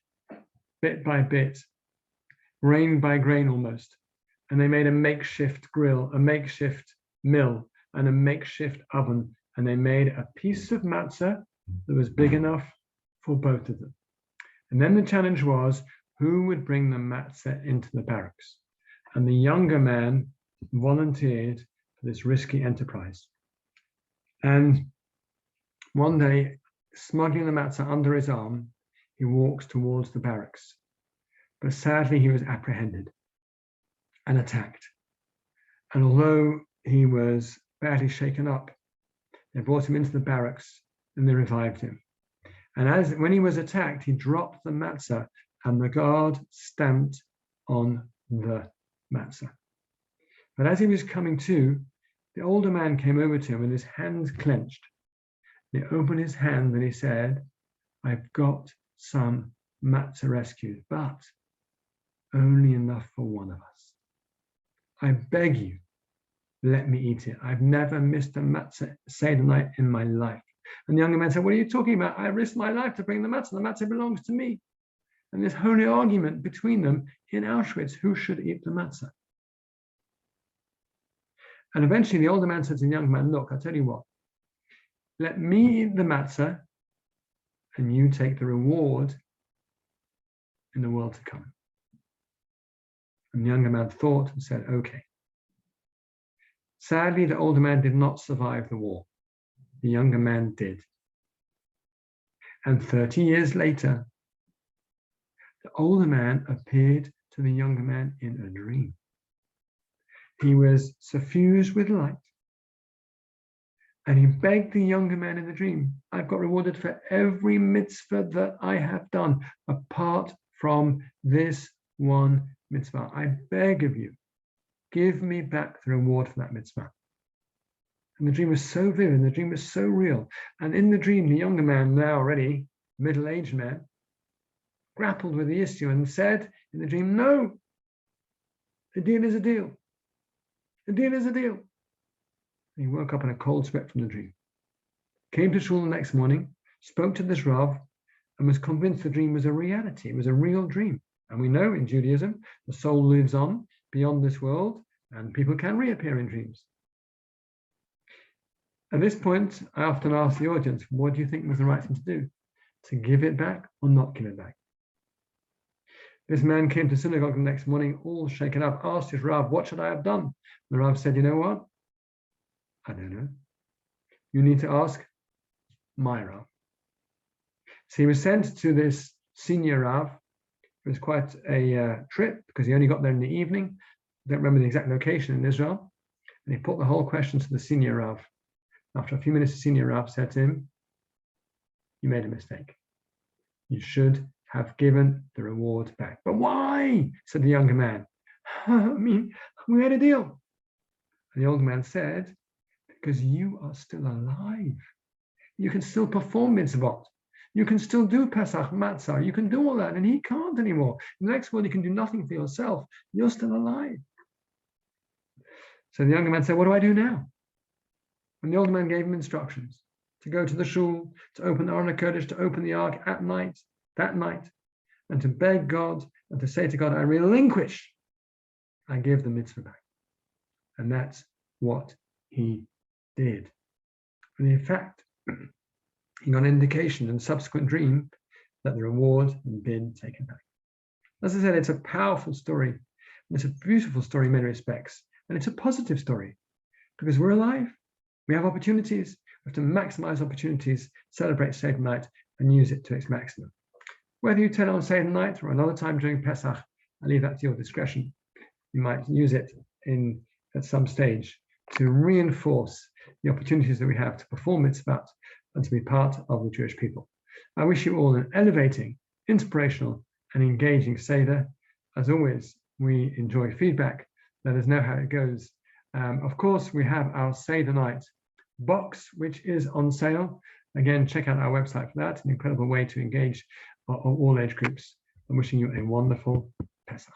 Speaker 1: Bit by bit, grain by grain almost. And they made a makeshift grill, a makeshift mill, and a makeshift oven. And they made a piece of matzah that was big enough for both of them. And then the challenge was, who would bring the matzah into the barracks? And the younger man volunteered for this risky enterprise. And one day, smuggling the matzah under his arm, he walks towards the barracks. But sadly, he was apprehended and attacked. And although he was badly shaken up, they brought him into the barracks and they revived him. And when he was attacked, he dropped the matzah and the guard stamped on the matzah. But as he was coming to, the older man came over to him with his hands clenched. He opened his hand and he said, I've got some matzah rescued, but only enough for one of us. I beg you, let me eat it. I've never missed a matzah Seder night in my life. And the younger man said, what are you talking about? I risked my life to bring the matzah. The matzah belongs to me. And this holy argument between them in Auschwitz, who should eat the matzah? And eventually the older man said to the young man, look, I'll tell you what, let me eat the matzah and you take the reward in the world to come. And the younger man thought and said, okay. Sadly, the older man did not survive the war. The younger man did. And 30 years later, the older man appeared to the younger man in a dream. He was suffused with light. And he begged the younger man in the dream, I've got rewarded for every mitzvah that I have done, apart from this one mitzvah. I beg of you, give me back the reward for that mitzvah. And the dream was so vivid, the dream was so real. And in the dream, the younger man, now already middle-aged man, grappled with the issue and said in the dream, no, the deal is a deal. The deal is a deal. And he woke up in a cold sweat from the dream. Came to shul the next morning, spoke to this Rav, and was convinced the dream was a reality. It was a real dream. And we know in Judaism, the soul lives on beyond this world, and people can reappear in dreams. At this point, I often ask the audience, what do you think was the right thing to do? To give it back or not give it back? This man came to synagogue the next morning, all shaken up, asked his Rav, what should I have done? The Rav said, you know what? I don't know. You need to ask my Rav. So he was sent to this senior Rav. It was quite a trip because he only got there in the evening. I don't remember the exact location in Israel. And he put the whole question to the senior Rav. After a few minutes, the senior Rav said to him, you made a mistake. You should have given the reward back. But why? Said the younger man. I mean, we had a deal. And the older man said, because you are still alive. You can still perform mitzvot. You can still do Pesach, Matzah. You can do all that, and he can't anymore. In the next world, you can do nothing for yourself. You're still alive. So the younger man said, what do I do now? And the older man gave him instructions to go to the shul, to open the Aron HaKodesh, to open the ark at night, that night, and to beg God and to say to God, I relinquish, I give the mitzvah back. And that's what he did. And in fact, he got an indication in a subsequent dream that the reward had been taken back. As I said, it's a powerful story. It's a beautiful story in many respects. And it's a positive story because we're alive. We have opportunities. We have to maximize opportunities, celebrate Seder night, and use it to its maximum. Whether you turn on Seder night or another time during Pesach, I leave that to your discretion. You might use it at some stage to reinforce the opportunities that we have to perform mitzvot and to be part of the Jewish people. I wish you all an elevating, inspirational, and engaging Seder. As always, we enjoy feedback. Let us know how it goes. Of course, we have our Seder night box, which is on sale. Again, check out our website for that. An incredible way to engage all age groups. I'm wishing you a wonderful Pesach.